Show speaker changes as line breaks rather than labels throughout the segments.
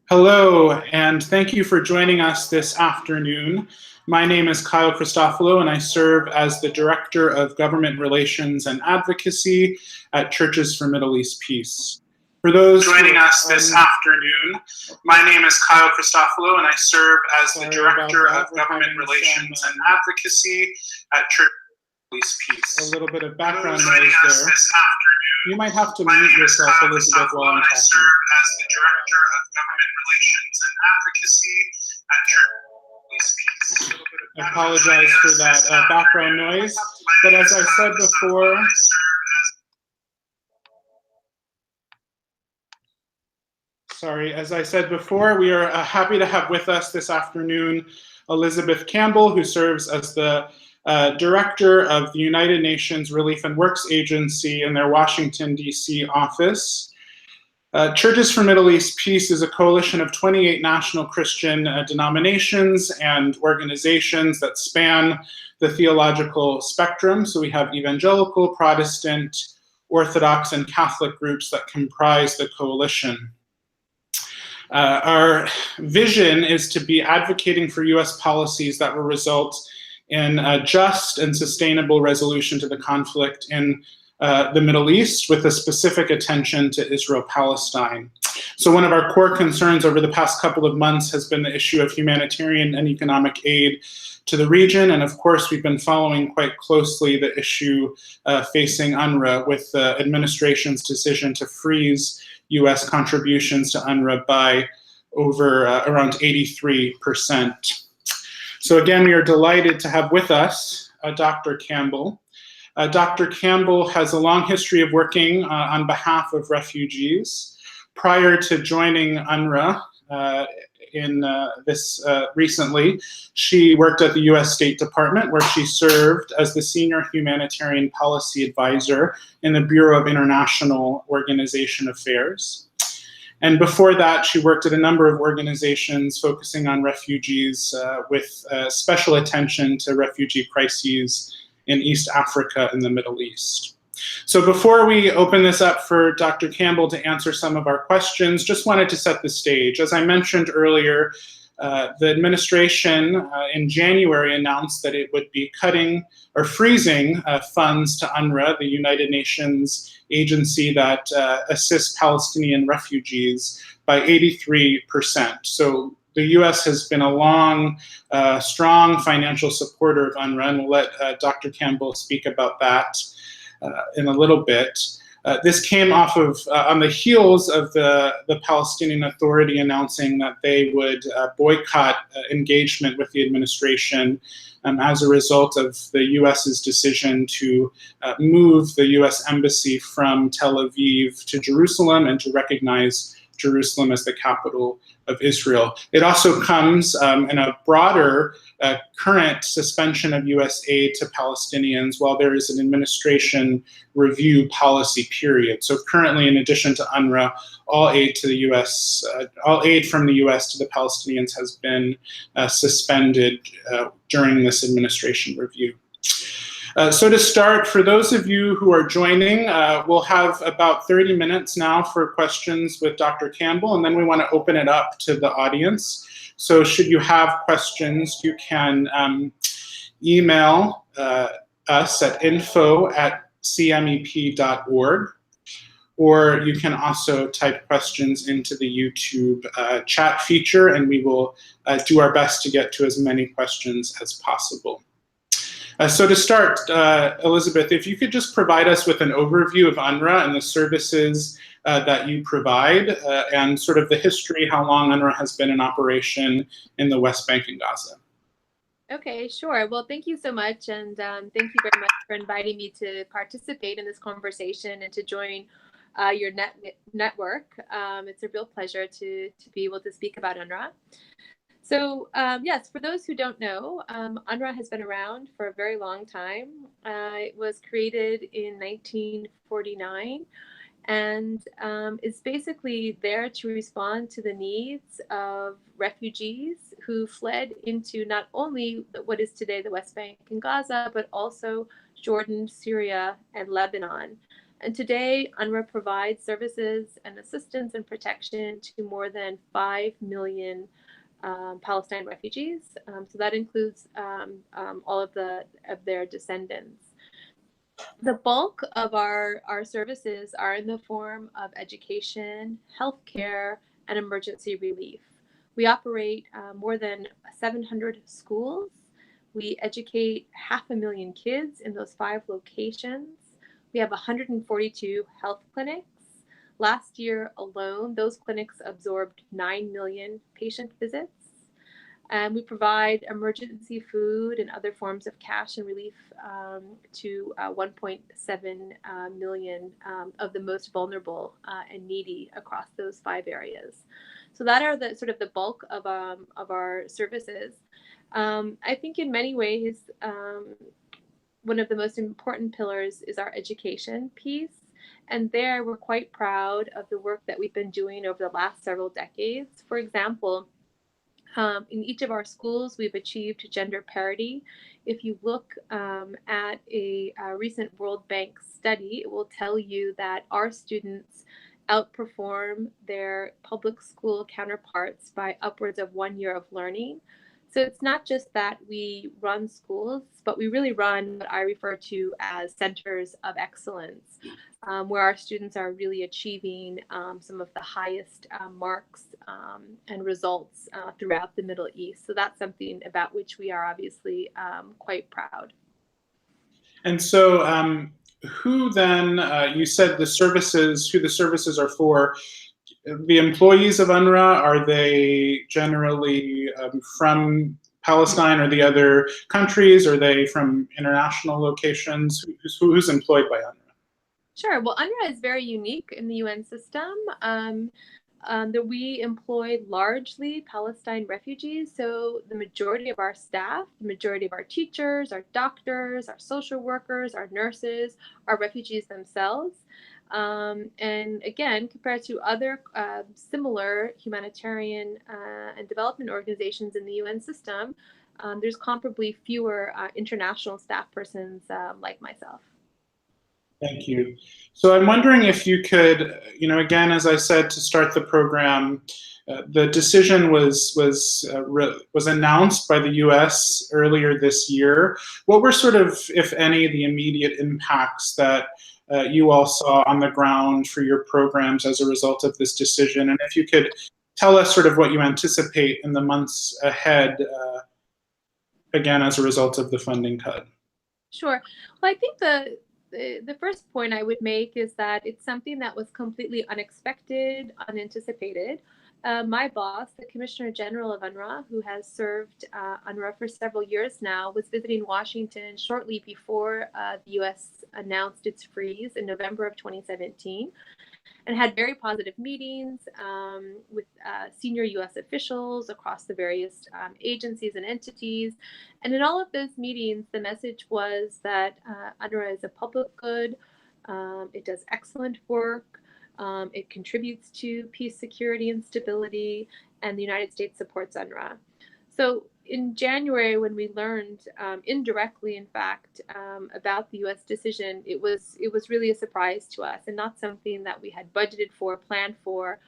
Hello, and thank you for joining us this afternoon. My name is Kyle Cristofalo, and I serve as the Director of Government Relations and Advocacy at Churches for Middle East Peace. For those joining us this afternoon, my name is Kyle Cristofalo, and I serve as the Director of Government Relations and Advocacy at Churches for Middle East Peace. A little bit of background noise there. You might have to mute yourself, Elizabeth, while I'm talking. I serve as the Director of Government Relations and Advocacy at Churches for Middle East Peace. I apologize for that background noise, but as I said before, we are happy to have with us this afternoon Elizabeth Campbell, who serves as the Director of the United Nations Relief and Works Agency in their Washington, D.C. office. Churches for Middle East Peace is a coalition of 28 national Christian denominations and organizations that span the theological spectrum. So we have evangelical, Protestant, Orthodox, and Catholic groups that comprise the coalition. Our vision is to be advocating for U.S. policies that will result in a just and sustainable resolution to the conflict in the Middle East, with a specific attention to Israel-Palestine. So one of our core concerns over the past couple of months has been the issue of humanitarian and economic aid to the region, and of course we've been following quite closely the issue facing UNRWA, with the administration's decision to freeze U.S. contributions to UNRWA by over around 83%. So again, we are delighted to have with us Dr. Campbell. Dr. Campbell has a long history of working on behalf of refugees. Prior to joining UNRWA recently, she worked at the U.S. State Department, where she served as the Senior Humanitarian Policy Advisor in the Bureau of International Organization Affairs. And before that, she worked at a number of organizations focusing on refugees with special attention to refugee crises in East Africa and the Middle East. So before we open this up for Dr. Campbell to answer some of our questions, just wanted to set the stage. As I mentioned earlier, the administration in January announced that it would be cutting or freezing funds to UNRWA, the United Nations agency that assists Palestinian refugees, by 83%. So the U.S. has been a long, strong financial supporter of UNRWA, and we'll let Dr. Campbell speak about that in a little bit. This came off of, on the heels of the Palestinian Authority announcing that they would boycott engagement with the administration as a result of the U.S.'s decision to move the U.S. Embassy from Tel Aviv to Jerusalem and to recognize Jerusalem as the capital of Israel. It also comes in a broader current suspension of U.S. aid to Palestinians while there is an administration review policy period. So currently, in addition to UNRWA, all aid to the U.S., all aid from the U.S. to the Palestinians has been suspended during this administration review. So to start, for those of you who are joining, we'll have about 30 minutes now for questions with Dr. Campbell, and then we want to open it up to the audience. So should you have questions, you can email us at info@cmep.org, or you can also type questions into the YouTube chat feature, and we will do our best to get to as many questions as possible. So to start, Elizabeth, if you could just provide us with an overview of UNRWA and the services that you provide, and sort of the history, how long UNRWA has been in operation in the West Bank and Gaza.
Okay, sure. Well, thank you so much, and thank you very much for inviting me to participate in this conversation and to join your network. It's a real pleasure to be able to speak about UNRWA. So yes, for those who don't know, UNRWA has been around for a very long time. It was created in 1949 and is basically there to respond to the needs of refugees who fled into not only what is today the West Bank and Gaza, but also Jordan, Syria, and Lebanon. And today, UNRWA provides services and assistance and protection to more than 5 million Palestine refugees. So that includes all of their descendants. The bulk of our services are in the form of education, healthcare, and emergency relief. We operate more than 700 schools. We educate 500,000 kids in those 5 locations. We have 142 health clinics. Last year alone, those clinics absorbed 9 million patient visits. And we provide emergency food and other forms of cash and relief to 1.7 million of the most vulnerable and needy across those 5 areas. So that are the sort of the bulk of our services. I think in many ways, one of the most important pillars is our education piece. And there we're quite proud of the work that we've been doing over the last several decades. For example, in each of our schools, we've achieved gender parity. If you look at a recent World Bank study, it will tell you that our students outperform their public school counterparts by upwards of 1 year of learning. So it's not just that we run schools, but we really run what I refer to as centers of excellence, where our students are really achieving some of the highest marks and results throughout the Middle East. So that's something about which we are obviously quite proud.
And so who then, you said who the services are for, the employees of UNRWA, are they generally from Palestine or the other countries? Are they from international locations? Who's employed by UNRWA?
Sure. Well, UNRWA is very unique in the UN system. That we employ largely Palestine refugees. So the majority of our staff, the majority of our teachers, our doctors, our social workers, our nurses are refugees themselves. And again, compared to other similar humanitarian and development organizations in the UN system, there's comparably fewer international staff persons like myself.
Thank you. So I'm wondering if you could, again, as I said to start the program, the decision was announced by the U.S. earlier this year. What were sort of, if any, the immediate impacts that you all saw on the ground for your programs as a result of this decision? And if you could tell us sort of what you anticipate in the months ahead, again, as a result of the funding cut.
Sure. Well, I think the first point I would make is that it's something that was completely unexpected, unanticipated. My boss, the Commissioner General of UNRWA, who has served UNRWA for several years now, was visiting Washington shortly before the U.S. announced its freeze in November of 2017, and had very positive meetings with senior U.S. officials across the various agencies and entities. And in all of those meetings, the message was that UNRWA is a public good. It does excellent work. It contributes to peace, security, and stability, and the United States supports UNRWA. So in January, when we learned indirectly, in fact, about the U.S. decision, it was really a surprise to us, and not something that we had budgeted for, planned for,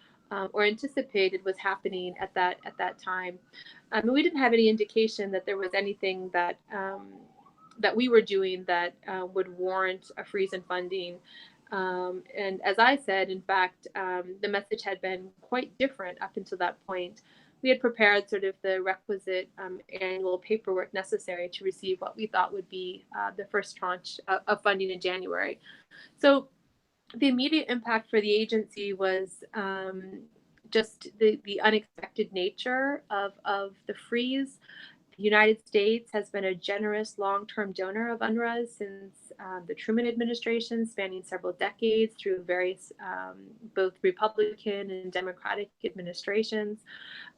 or anticipated was happening at that time. And we didn't have any indication that there was anything that we were doing that would warrant a freeze in funding. And as I said, in fact, the message had been quite different up until that point. We had prepared sort of the requisite annual paperwork necessary to receive what we thought would be the first tranche of funding in January. So the immediate impact for the agency was just the unexpected nature of the freeze. The United States has been a generous long-term donor of UNRWA since the Truman administration, spanning several decades through various both Republican and Democratic administrations.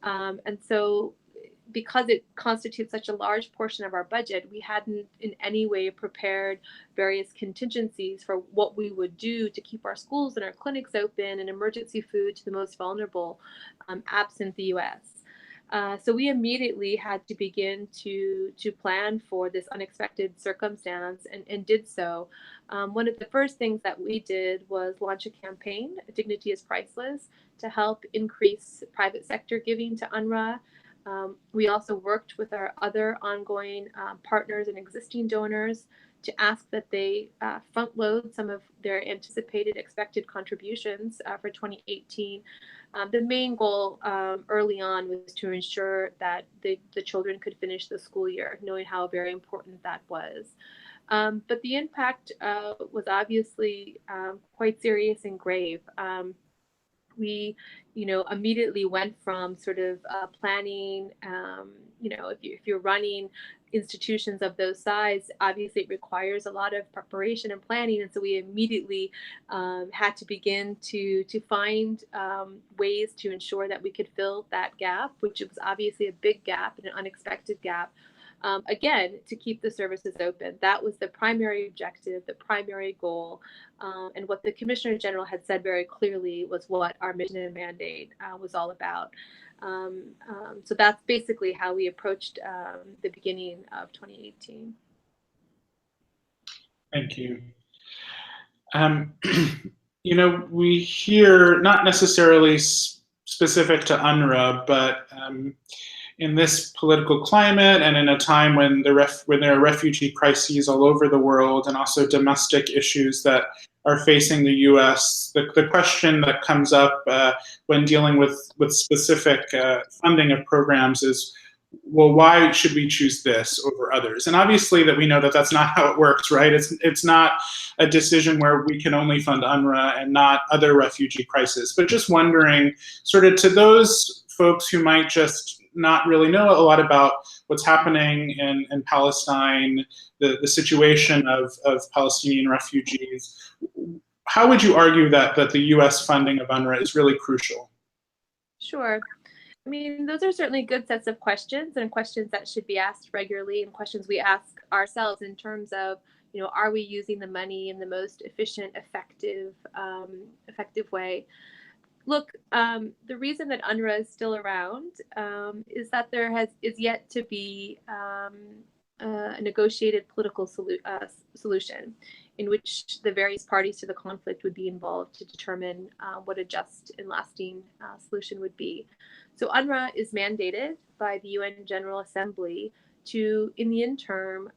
And so because it constitutes such a large portion of our budget, we hadn't in any way prepared various contingencies for what we would do to keep our schools and our clinics open and emergency food to the most vulnerable absent the U.S. So we immediately had to begin to plan for this unexpected circumstance, and did so. One of the first things that we did was launch a campaign, Dignity is Priceless, to help increase private sector giving to UNRWA. We also worked with our other ongoing partners and existing donors to ask that they front load some of their anticipated expected contributions for 2018. The main goal early on was to ensure that the children could finish the school year, knowing how very important that was. But the impact was obviously quite serious and grave. We, immediately went from sort of planning, if you're running institutions of those size, obviously it requires a lot of preparation and planning. And so we immediately had to begin to find ways to ensure that we could fill that gap, which was obviously a big gap and an unexpected gap. Again, to keep the services open. That was the primary objective, the primary goal. And what the Commissioner General had said very clearly was what our mission and mandate was all about. So that's basically how we approached the beginning of 2018.
Thank you. We hear, not necessarily specific to UNRWA, but in this political climate and in a time when there are refugee crises all over the world and also domestic issues that are facing the U.S., the question that comes up when dealing with specific funding of programs is, well, why should we choose this over others? And obviously that we know that that's not how it works, right? It's not a decision where we can only fund UNRWA and not other refugee crises. But just wondering, sort of to those folks who might just not really know a lot about what's happening in Palestine, the situation of Palestinian refugees, how would you argue that the U.S. funding of UNRWA is really crucial?
Sure. I mean, those are certainly good sets of questions, and questions that should be asked regularly, and questions we ask ourselves in terms of, are we using the money in the most efficient, effective way? Look, the reason that UNRWA is still around is that there is yet to be a negotiated political solution in which the various parties to the conflict would be involved to determine what a just and lasting solution would be. So UNRWA is mandated by the UN General Assembly to, in the interim,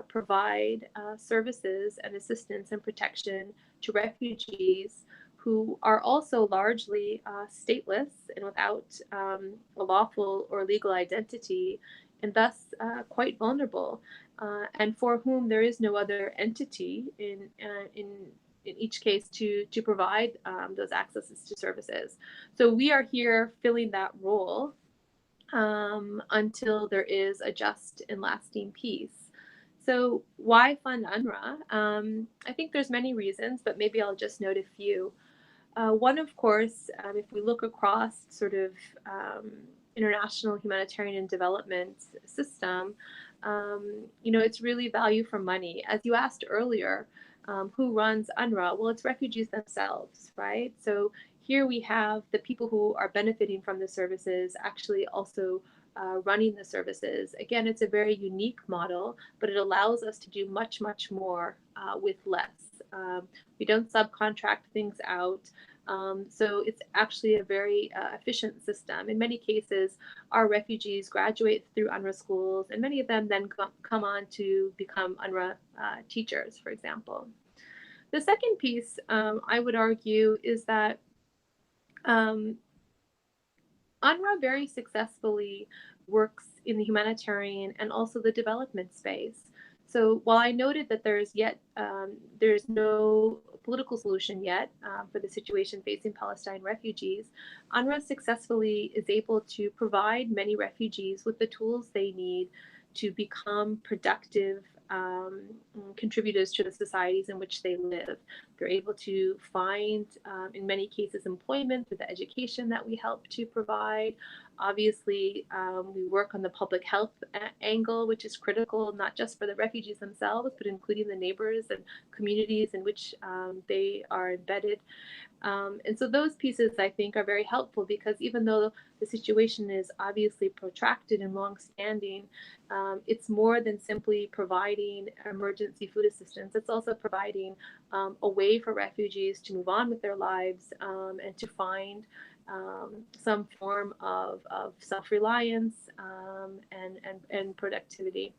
provide services and assistance and protection to refugees who are also largely stateless and without a lawful or legal identity, and thus quite vulnerable, and for whom there is no other entity in each case to provide those accesses to services. So we are here filling that role until there is a just and lasting peace. So why fund UNRWA? I think there's many reasons, but maybe I'll just note a few. One, of course, if we look across sort of international humanitarian development system, it's really value for money. As you asked earlier, who runs UNRWA? Well, it's refugees themselves, right? So here we have the people who are benefiting from the services actually also running the services. Again, it's a very unique model, but it allows us to do much, much more with less. We don't subcontract things out. So it's actually a very efficient system. In many cases, our refugees graduate through UNRWA schools, and many of them then come on to become UNRWA teachers, for example. The second piece, I would argue, is that UNRWA very successfully works in the humanitarian and also the development space. So while I noted that there's no political solution yet for the situation facing Palestine refugees, UNRWA successfully is able to provide many refugees with the tools they need to become productive contributors to the societies in which they live. They're able to find, in many cases, employment through the education that we help to provide. Obviously, we work on the public health angle, which is critical, not just for the refugees themselves, but including the neighbors and communities in which they are embedded. And so those pieces, I think, are very helpful because even though the situation is obviously protracted and longstanding, it's more than simply providing emergency food assistance. It's also providing a way for refugees to move on with their lives and to find some form of self-reliance and productivity.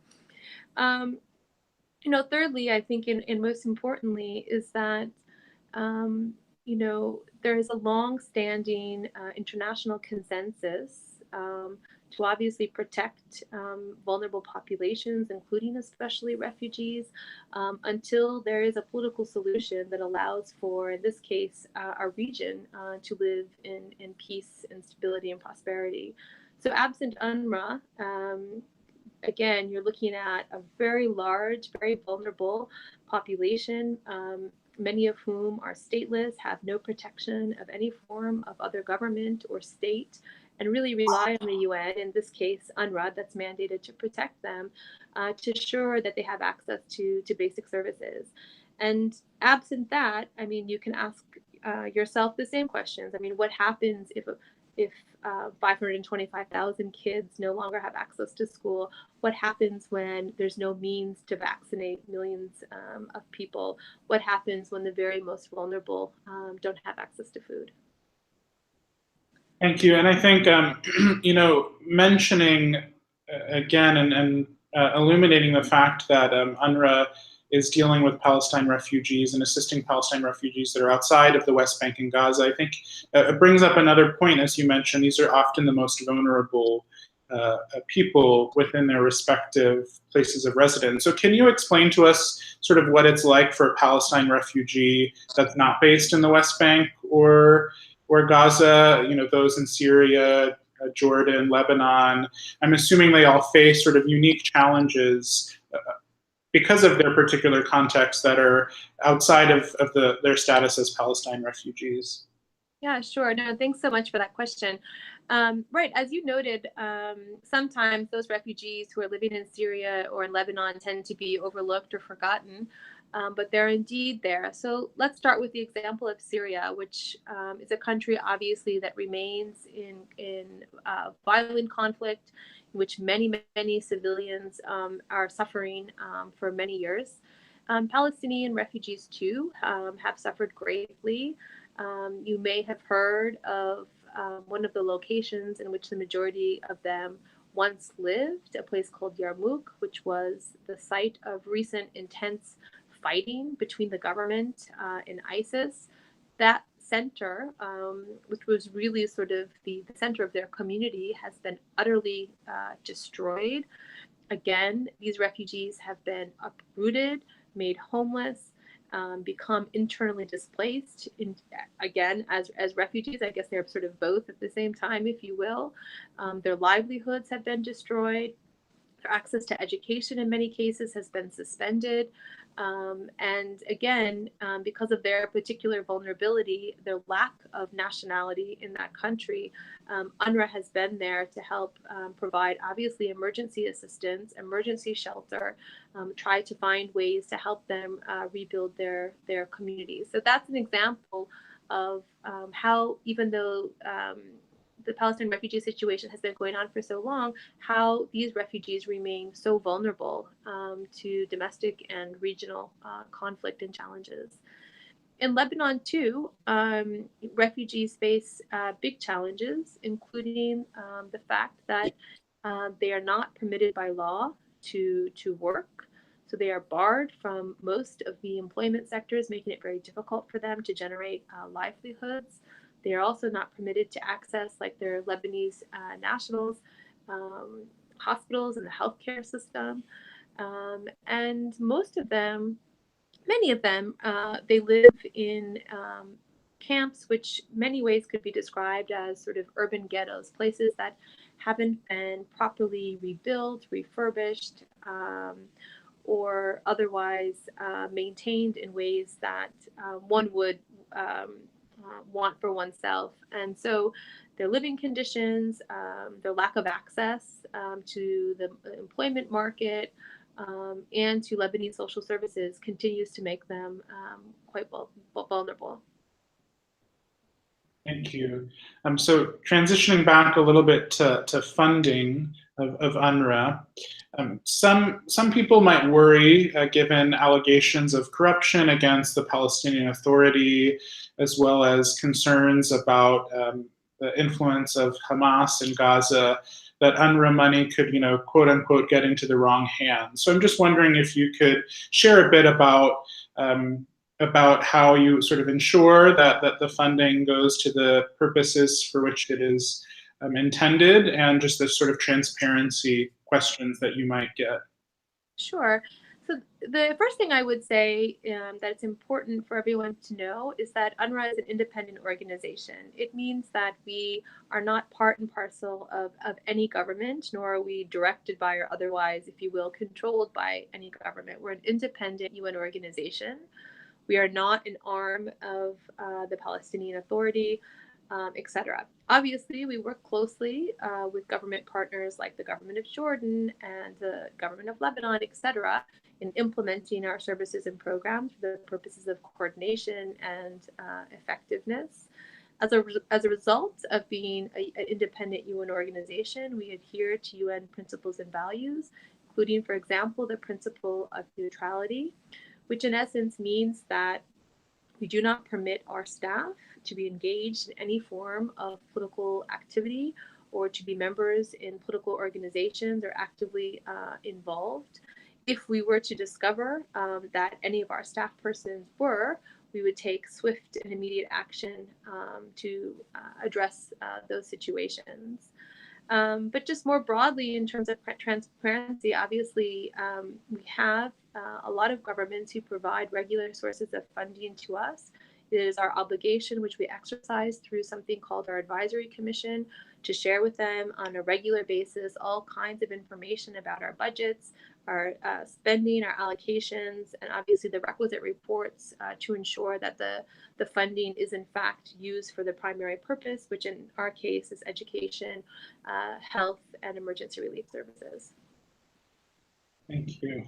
Thirdly, I think, and most importantly, is that there is a long-standing international consensus to obviously protect vulnerable populations, including especially refugees, until there is a political solution that allows for, in this case, our region to live in peace and stability and prosperity. So absent UNRWA, again, you're looking at a very large, very vulnerable population, many of whom are stateless, have no protection of any form of other government or state, and really rely on the UN, in this case, UNRWA, that's mandated to protect them, to ensure that they have access to basic services. And absent that, I mean, you can ask yourself the same questions. I mean, what happens if 525,000 kids no longer have access to school? What happens when there's no means to vaccinate millions of people? What happens when the very most vulnerable don't have access to food?
Thank you. And I think, mentioning again and illuminating the fact that UNRWA is dealing with Palestine refugees and assisting Palestine refugees that are outside of the West Bank and Gaza, I think it brings up another point. As you mentioned, these are often the most vulnerable people within their respective places of residence. So can you explain to us sort of what it's like for a Palestine refugee that's not based in the West Bank or Gaza, those in Syria, Jordan, Lebanon? I'm assuming they all face sort of unique challenges because of their particular context that are outside of their status as Palestine refugees.
Yeah, sure. No, thanks so much for that question. Right, as you noted, sometimes those refugees who are living in Syria or in Lebanon tend to be overlooked or forgotten, but they're indeed there. So let's start with the example of Syria, which is a country obviously that remains in violent conflict, in which many civilians are suffering for many years. Palestinian refugees too have suffered greatly. You may have heard of one of the locations in which the majority of them once lived, a place called Yarmouk, which was the site of recent intense fighting between the government and ISIS. That center, which was really sort of the center of their community, has been utterly destroyed. Again, these refugees have been uprooted, made homeless, become internally displaced. Again, as refugees, I guess they're sort of both at the same time, if you will. Their livelihoods have been destroyed. Their access to education in many cases has been suspended. And again, because of their particular vulnerability, their lack of nationality in that country, UNRWA has been there to help provide obviously emergency assistance, emergency shelter, try to find ways to help them rebuild their communities. So that's an example of how, even though the Palestinian refugee situation has been going on for so long, how these refugees remain so vulnerable to domestic and regional conflict and challenges. In Lebanon, too, refugees face big challenges, including the fact that they are not permitted by law to work. So they are barred from most of the employment sectors, making it very difficult for them to generate livelihoods. They are also not permitted to access, like their Lebanese nationals, hospitals and the healthcare system. And many of them, they live in camps, which many ways could be described as sort of urban ghettos, places that haven't been properly rebuilt, refurbished, or otherwise maintained in ways that one would want for oneself. And so their living conditions, their lack of access to the employment market, and to Lebanese social services continues to make them quite vulnerable.
Thank you. So transitioning back a little bit to funding of UNRWA, some people might worry, given allegations of corruption against the Palestinian Authority, as well as concerns about the influence of Hamas in Gaza, that UNRWA money could, quote unquote, get into the wrong hands. So I'm just wondering if you could share a bit about how you sort of ensure that the funding goes to the purposes for which it is intended, and just the sort of transparency questions that you might get.
Sure. So the first thing I would say that it's important for everyone to know is that UNRWA is an independent organization. It means that we are not part and parcel of any government, nor are we directed by or otherwise, if you will, controlled by any government. We're an independent UN organization. We are not an arm of the Palestinian Authority, etc. Obviously, we work closely with government partners like the government of Jordan and the government of Lebanon, etc., in implementing our services and programs for the purposes of coordination and effectiveness. As a result of being an independent UN organization, we adhere to UN principles and values, including, for example, the principle of neutrality, which in essence means that we do not permit our staff to be engaged in any form of political activity or to be members in political organizations or actively involved. If we were to discover that any of our staff persons were, we would take swift and immediate action to address those situations. But just more broadly, in terms of transparency, obviously, we have a lot of governments who provide regular sources of funding to us. It is our obligation, which we exercise through something called our Advisory Commission, to share with them on a regular basis all kinds of information about our budgets, our spending, our allocations, and obviously the requisite reports to ensure that the funding is in fact used for the primary purpose, which in our case is education, health, and emergency relief services.
Thank you.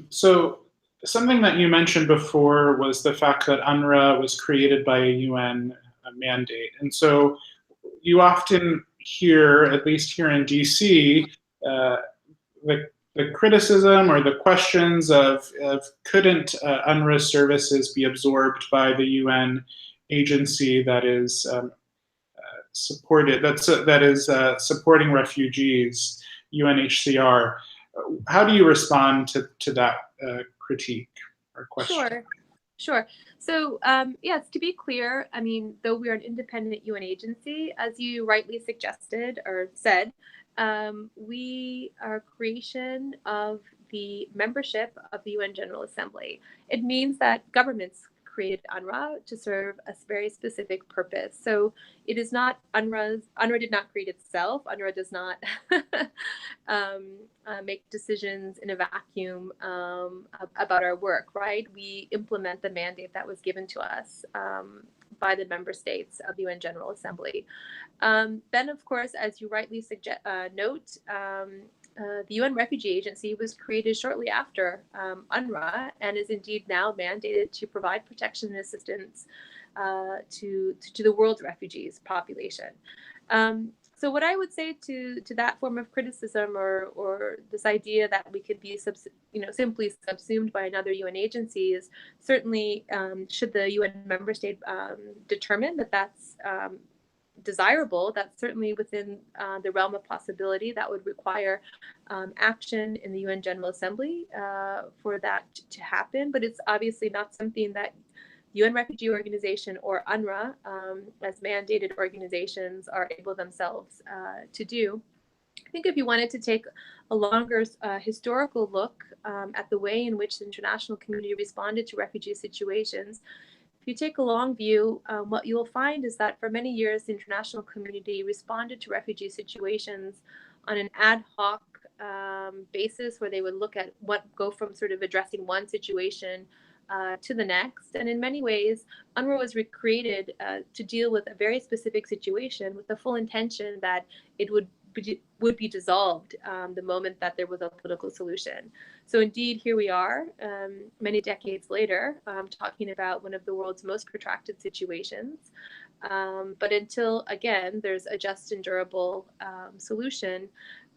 So something that you mentioned before was the fact that UNRWA was created by a UN mandate. And so you often hear, at least here in DC, the criticism or the questions of couldn't UNRWA services be absorbed by the UN agency that is supported, that is supporting refugees, UNHCR. How do you respond to that critique or question?
Sure. So yes, to be clear, I mean, though we are an independent UN agency, as you rightly suggested or said, we are a creation of the membership of the UN General Assembly. It means that governments created UNRWA to serve a very specific purpose. So it is not UNRWA did not create itself. UNRWA does not make decisions in a vacuum about our work, right? We implement the mandate that was given to us by the member states of the UN General Assembly. Then, of course, as you rightly note, the UN Refugee Agency was created shortly after UNRWA and is indeed now mandated to provide protection and assistance to the world's refugees population. So what I would say to that form of criticism or this idea that we could be simply subsumed by another UN agency is certainly should the UN member state determine that that's desirable, that's certainly within the realm of possibility. That would require action in the UN General Assembly for that to happen, but it's obviously not something that UN Refugee Organization or UNRWA, as mandated organizations, are able themselves to do. I think if you wanted to take a longer historical look at the way in which the international community responded to refugee situations, if you take a long view, what you will find is that for many years, the international community responded to refugee situations on an ad hoc basis, where they would look at go from sort of addressing one situation to the next. And in many ways, UNRWA was recreated to deal with a very specific situation with the full intention that it would would be dissolved the moment that there was a political solution. So indeed, here we are, many decades later, talking about one of the world's most protracted situations. But until, again, there's a just and durable solution,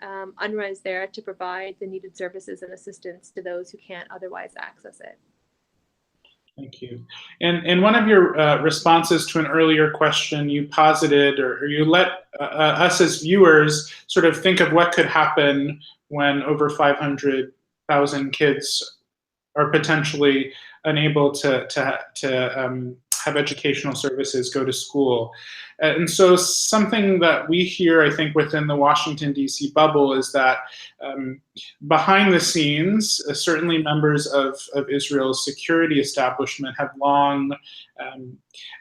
UNRWA is there to provide the needed services and assistance to those who can't otherwise access it.
Thank you. And in one of your responses to an earlier question, you posited, or you let us as viewers sort of think of what could happen when over 500,000 kids are potentially unable to have educational services, go to school. And so something that we hear, I think, within the Washington, D.C. bubble is that behind the scenes, certainly members of Israel's security establishment have long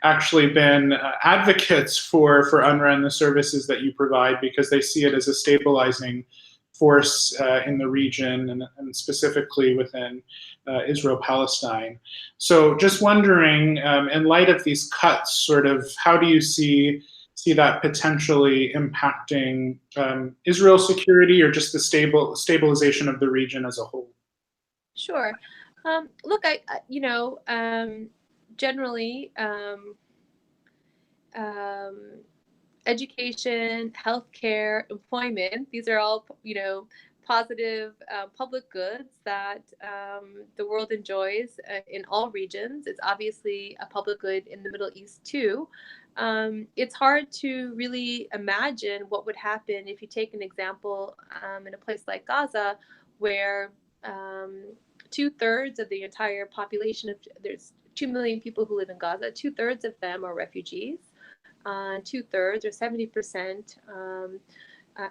actually been advocates for UNRWA and the services that you provide, because they see it as a stabilizing force in the region, and specifically within Israel-Palestine. So just wondering, in light of these cuts, sort of how do you see that potentially impacting Israel's security, or just the stabilization of the region as a whole?
Sure. Look, generally, education, healthcare, employment, these are all, positive public goods that the world enjoys in all regions. It's obviously a public good in the Middle East too. It's hard to really imagine what would happen if you take an example in a place like Gaza, where 2/3 of the entire population there's 2 million people who live in Gaza, 2/3 of them are refugees. 2/3 or 70%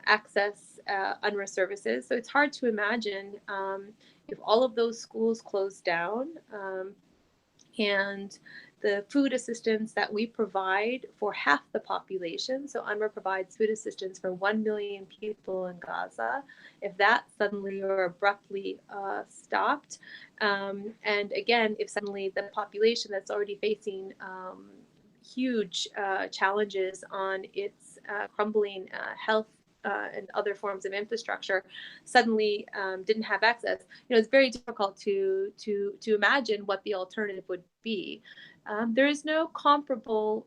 access UNRWA services. So it's hard to imagine if all of those schools closed down, and the food assistance that we provide for half the population. So UNRWA provides food assistance for 1 million people in Gaza. If that suddenly or abruptly stopped, and again, if suddenly the population that's already facing huge challenges on its crumbling health and other forms of infrastructure suddenly didn't have access, it's very difficult to imagine what the alternative would be. There is no comparable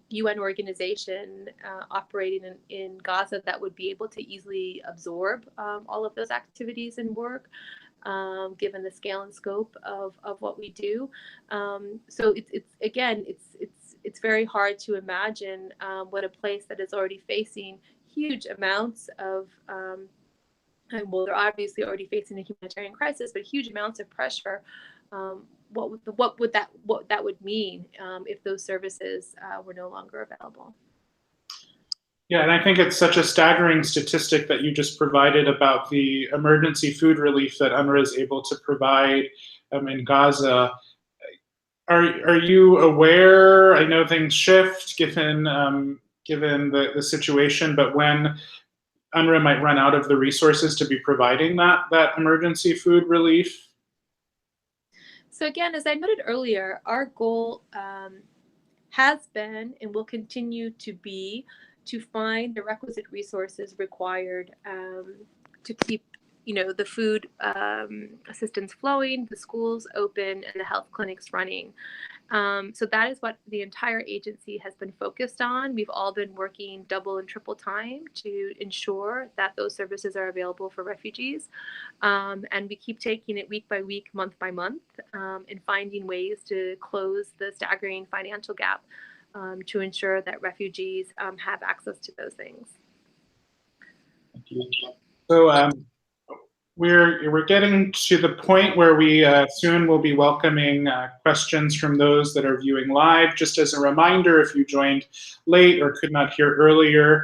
UN organization operating in Gaza that would be able to easily absorb all of those activities and work, given the scale and scope of what we do. So it's very hard to imagine what a place that is already facing huge amounts of, well, they're obviously already facing a humanitarian crisis, but huge amounts of pressure. What that would mean if those services were no longer available.
Yeah, and I think it's such a staggering statistic that you just provided about the emergency food relief that UNRWA is able to provide in Gaza. Are you aware? I know things shift given the situation, but when UNRWA might run out of the resources to be providing that emergency food relief?
So again, as I noted earlier, our goal has been and will continue to be to find the requisite resources required to keep the food assistance flowing, the schools open, and the health clinics running. So that is what the entire agency has been focused on. We've all been working double and triple time to ensure that those services are available for refugees. And we keep taking it week by week, month by month, and finding ways to close the staggering financial gap to ensure that refugees have access to those things.
Thank you. So we're getting to the point where we soon will be welcoming questions from those that are viewing live. Just as a reminder, if you joined late or could not hear earlier,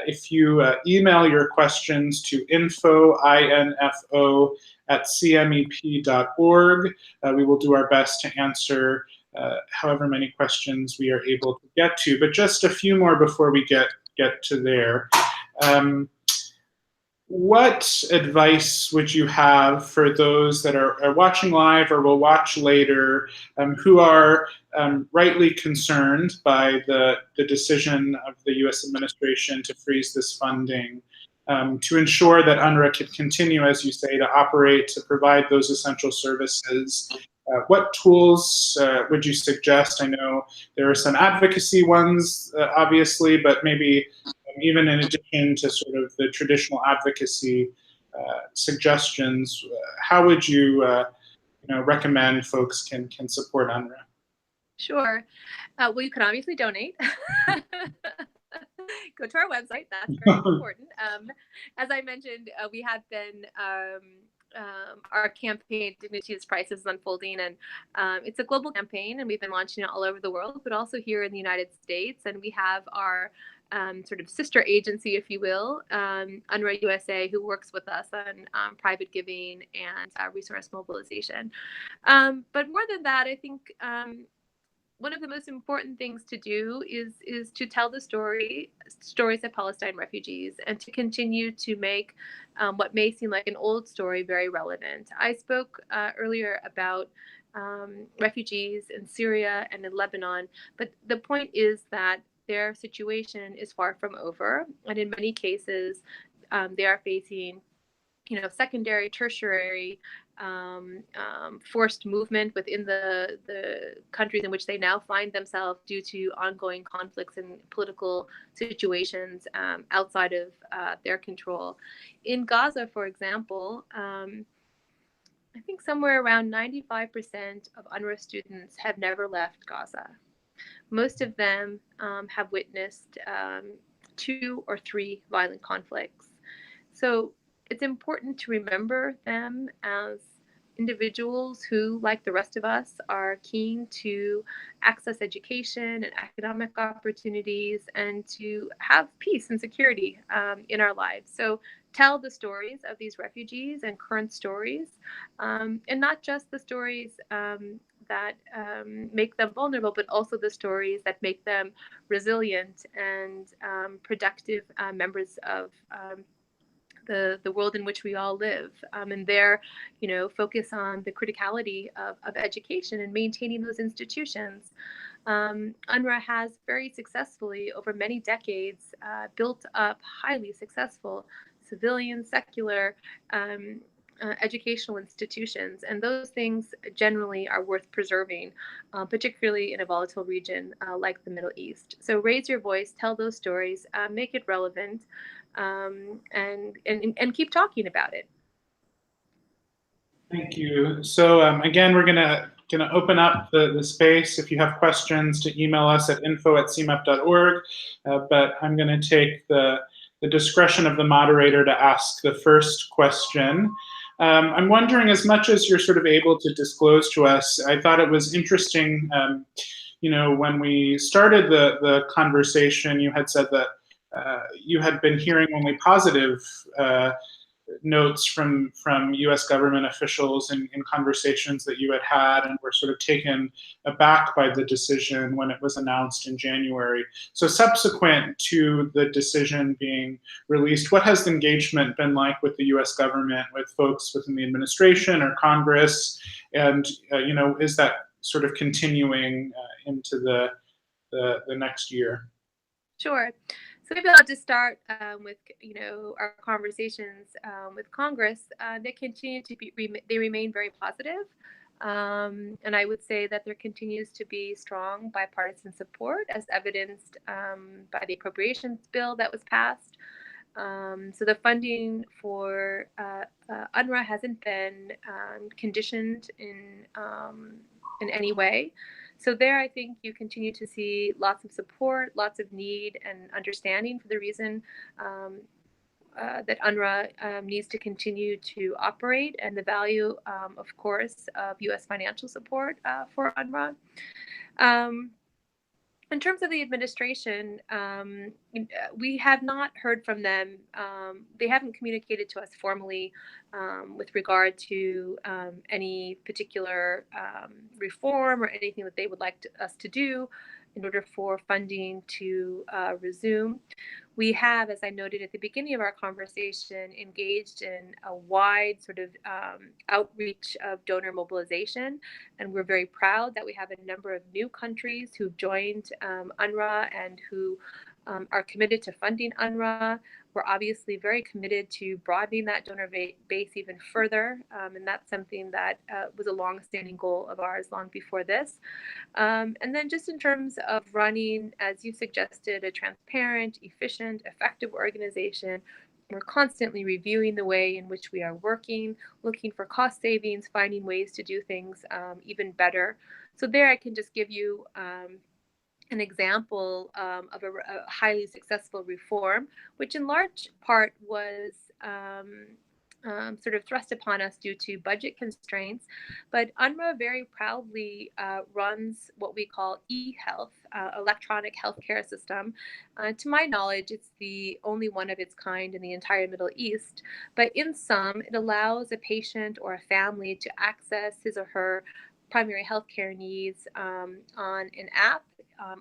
if you email your questions to info@cmep.org, we will do our best to answer however many questions we are able to get to. But just a few more before we get to there. What advice would you have for those that are watching live or will watch later, who are rightly concerned by the decision of the U.S. administration to freeze this funding? to ensure that UNRWA could continue, as you say, to operate, to provide those essential services. What tools would you suggest? I know there are some advocacy ones, obviously, but maybe even in addition to sort of the traditional advocacy suggestions, how would you, recommend folks can support UNRWA?
Sure. Well, you can obviously donate. Go to our website. That's very important. As I mentioned, we have been our campaign Dignity is Price is unfolding, and it's a global campaign, and we've been launching it all over the world, but also here in the United States. And we have our sort of sister agency, if you will, UNRWA USA, who works with us on private giving and resource mobilization. But more than that, I think one of the most important things to do is to tell the stories of Palestine refugees, and to continue to make what may seem like an old story very relevant. I spoke earlier about refugees in Syria and in Lebanon, but the point is that their situation is far from over, and in many cases, they are facing, secondary, tertiary forced movement within the countries in which they now find themselves due to ongoing conflicts and political situations outside of their control. In Gaza, for example, I think somewhere around 95% of UNRWA students have never left Gaza. Most of them have witnessed 2 or 3 violent conflicts. So it's important to remember them as individuals who, like the rest of us, are keen to access education and economic opportunities and to have peace and security in our lives. So tell the stories of these refugees and current stories, and not just the stories that make them vulnerable, but also the stories that make them resilient and productive members of the world in which we all live, and their focus on the criticality of education and maintaining those institutions. UNRWA has very successfully over many decades built up highly successful civilian, secular educational institutions, and those things generally are worth preserving, particularly in a volatile region like the Middle East. So raise your voice, tell those stories, make it relevant, and keep talking about it.
Thank you. So again, we're gonna open up the space. If you have questions, to email us at info@cmep.org. But I'm gonna take the discretion of the moderator to ask the first question. I'm wondering, as much as you're sort of able to disclose to us, I thought it was interesting, when we started the conversation, you had said that you had been hearing only positive notes from U.S. government officials in conversations that you had and were sort of taken aback by the decision when it was announced in January. So subsequent to the decision being released, what has the engagement been like with the U.S. government, with folks within the administration or Congress? And, is that sort of continuing into the next year?
Sure. So maybe I'll just start with our conversations with Congress. They continue to they remain very positive, and I would say that there continues to be strong bipartisan support, as evidenced by the appropriations bill that was passed. So the funding for UNRWA hasn't been conditioned in any way. So there, I think you continue to see lots of support, lots of need and understanding for the reason that UNRWA needs to continue to operate, and the value, of course, of U.S. financial support for UNRWA. In terms of the administration, we have not heard from them. They haven't communicated to us formally with regard to any particular reform or anything that they would like us to do in order for funding to resume. We have, as I noted at the beginning of our conversation, engaged in a wide sort of outreach of donor mobilization, and we're very proud that we have a number of new countries who've joined UNRWA and who are committed to funding UNRWA. We're obviously very committed to broadening that donor base even further, and that's something that was a long-standing goal of ours long before this. And then just in terms of running, as you suggested, a transparent, efficient, effective organization, we're constantly reviewing the way in which we are working, looking for cost savings, finding ways to do things even better. So there I can just give you an example of a highly successful reform, which in large part was sort of thrust upon us due to budget constraints. But UNRWA very proudly runs what we call e-health, electronic healthcare system. To my knowledge, it's the only one of its kind in the entire Middle East. But in sum, it allows a patient or a family to access his or her primary healthcare needs on an app.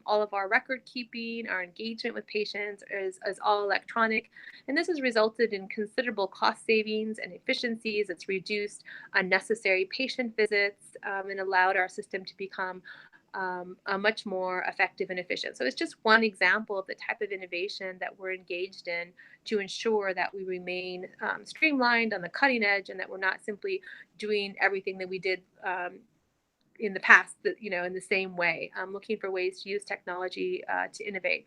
All of our record keeping, our engagement with patients is all electronic. And this has resulted in considerable cost savings and efficiencies. It's reduced unnecessary patient visits and allowed our system to become much more effective and efficient. So it's just one example of the type of innovation that we're engaged in to ensure that we remain streamlined, on the cutting edge, and that we're not simply doing everything that we did in the past, in the same way, looking for ways to use technology to innovate.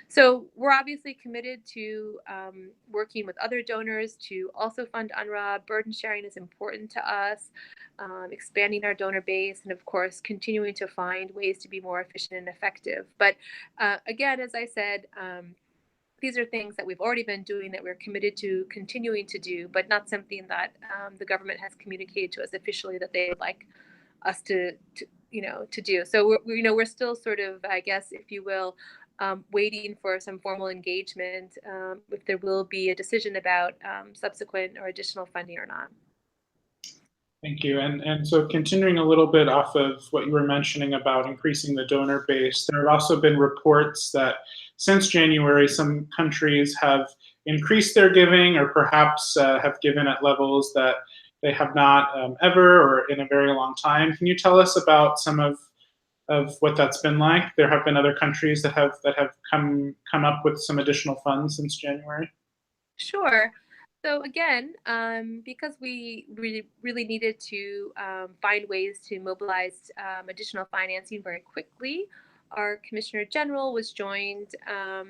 So we're obviously committed to working with other donors to also fund UNRWA. Burden sharing is important to us, expanding our donor base, and of course, continuing to find ways to be more efficient and effective. But again, as I said, these are things that we've already been doing, that we're committed to continuing to do, but not something that the government has communicated to us officially that they would like us to do. So we're still sort of, I guess, if you will, waiting for some formal engagement if there will be a decision about subsequent or additional funding or not.
Thank you. And so continuing a little bit off of what you were mentioning about increasing the donor base, there have also been reports that since January, some countries have increased their giving, or perhaps have given at levels that they have not ever or in a very long time. Can you tell us about some of what that's been like? There have been other countries that have come up with some additional funds since January.
Sure. So again, because we really needed to find ways to mobilize additional financing very quickly, our Commissioner General was joined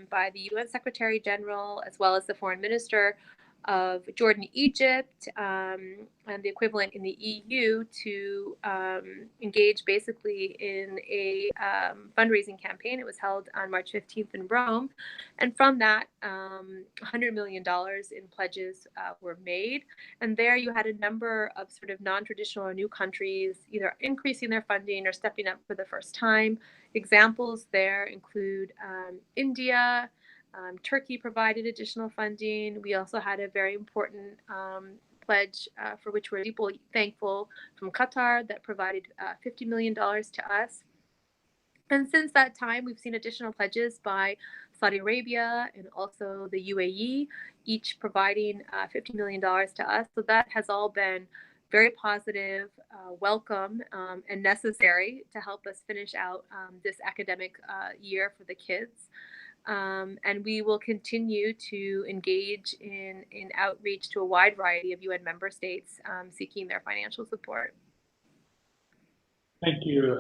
by the UN Secretary General, as well as the Foreign Minister of Jordan, Egypt, and the equivalent in the EU to engage basically in a fundraising campaign. It was held on March 15th in Rome. And from that, $100 million in pledges were made. And there you had a number of sort of non-traditional or new countries either increasing their funding or stepping up for the first time. Examples there include India. Turkey provided additional funding. We also had a very important pledge for which we're deeply thankful from Qatar that provided $50 million to us. And since that time, we've seen additional pledges by Saudi Arabia and also the UAE, each providing $50 million to us. So that has all been very positive, welcome, and necessary to help us finish out this academic year for the kids. And we will continue to engage in outreach to a wide variety of UN member states seeking their financial support.
Thank you.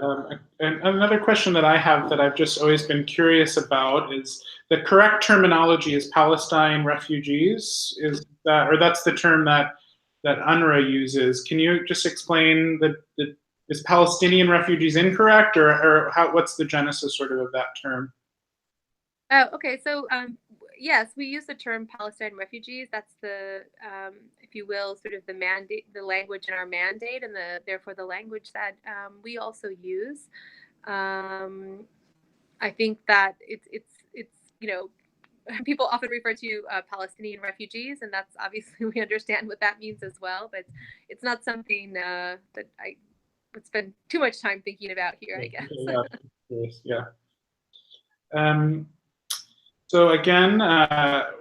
And another question that I have that I've just always been curious about is the correct terminology is Palestine Refugees. Is that, or that's the term that UNRWA uses? Can you just explain is Palestinian refugees incorrect, or what's the genesis sort of that term?
Oh, okay. So yes, we use the term Palestine refugees. That's the, if you will, sort of the mandate, the language in our mandate, and therefore the language that we also use. I think that it's people often refer to Palestinian refugees, and that's obviously, we understand what that means as well, but it's not something that I would spend too much time thinking about here, I guess.
Yeah. So again,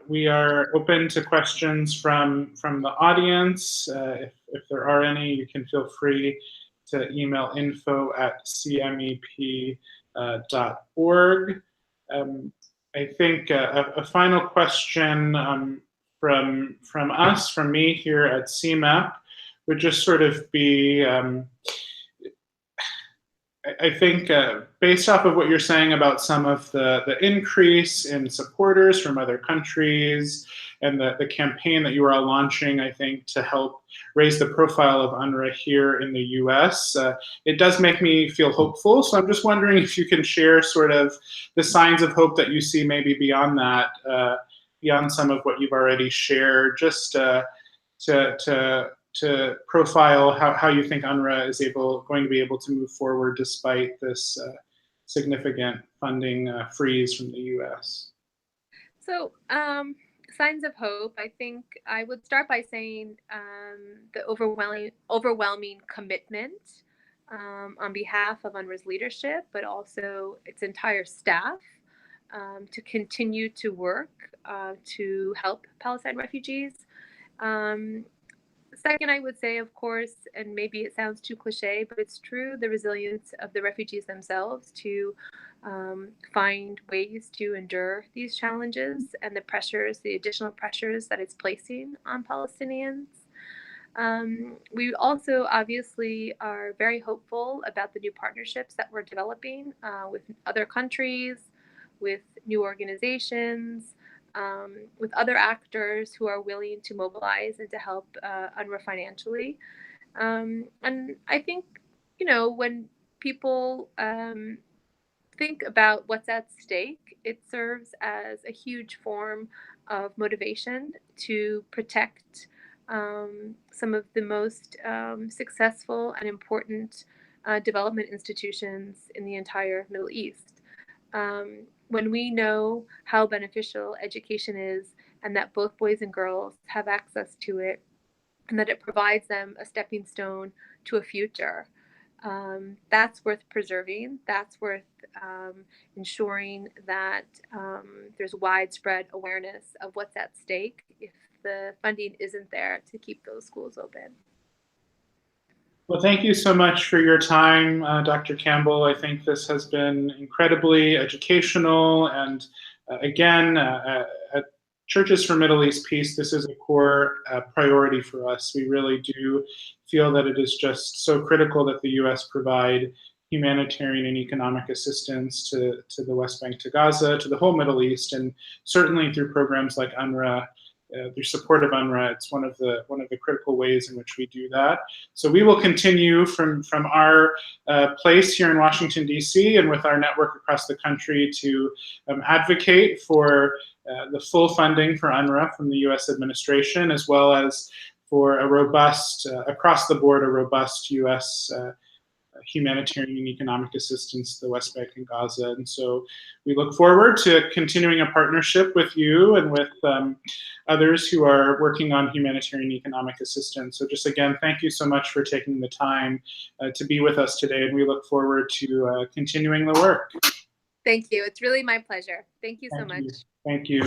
we are open to questions from the audience. If there are any, you can feel free to email info@cmep.org. I think a final question from us, from me here at CMAP, would just sort of be, I think based off of what you're saying about some of the increase in supporters from other countries and the campaign that you are launching, I think, to help raise the profile of UNRWA here in the US, it does make me feel hopeful. So I'm just wondering if you can share sort of the signs of hope that you see maybe beyond that, beyond some of what you've already shared, just to profile how you think UNRWA is going to be able to move forward despite this significant funding freeze from the US.
So, signs of hope. I think I would start by saying the overwhelming commitment on behalf of UNRWA's leadership, but also its entire staff, to continue to work to help Palestine refugees. Second, I would say, of course, and maybe it sounds too cliche, but it's true, the resilience of the refugees themselves to find ways to endure these challenges and the pressures, the additional pressures that it's placing on Palestinians. We also obviously are very hopeful about the new partnerships that we're developing with other countries, with new organizations, with other actors who are willing to mobilize and to help UNRWA financially. And I think, when people think about what's at stake, it serves as a huge form of motivation to protect some of the most successful and important development institutions in the entire Middle East. When we know how beneficial education is and that both boys and girls have access to it and that it provides them a stepping stone to a future, that's worth preserving. That's worth ensuring that there's widespread awareness of what's at stake if the funding isn't there to keep those schools open.
Well, thank you so much for your time, Dr. Campbell. I think this has been incredibly educational. And again, at Churches for Middle East Peace, this is a core priority for us. We really do feel that it is just so critical that the US provide humanitarian and economic assistance to the West Bank, to Gaza, to the whole Middle East, and certainly through programs like UNRWA. Through support of UNRWA, it's one of the critical ways in which we do that. So we will continue from our place here in Washington, D.C., and with our network across the country to advocate for the full funding for UNRWA from the U.S. administration, as well as for a robust, across the board, a robust U.S. Humanitarian and economic assistance to the West Bank and Gaza. And so we look forward to continuing a partnership with you and with others who are working on humanitarian economic assistance. So just again, thank you so much for taking the time to be with us today, and we look forward to continuing the work.
Thank you. It's really my pleasure. Thank you so much.
Thank you.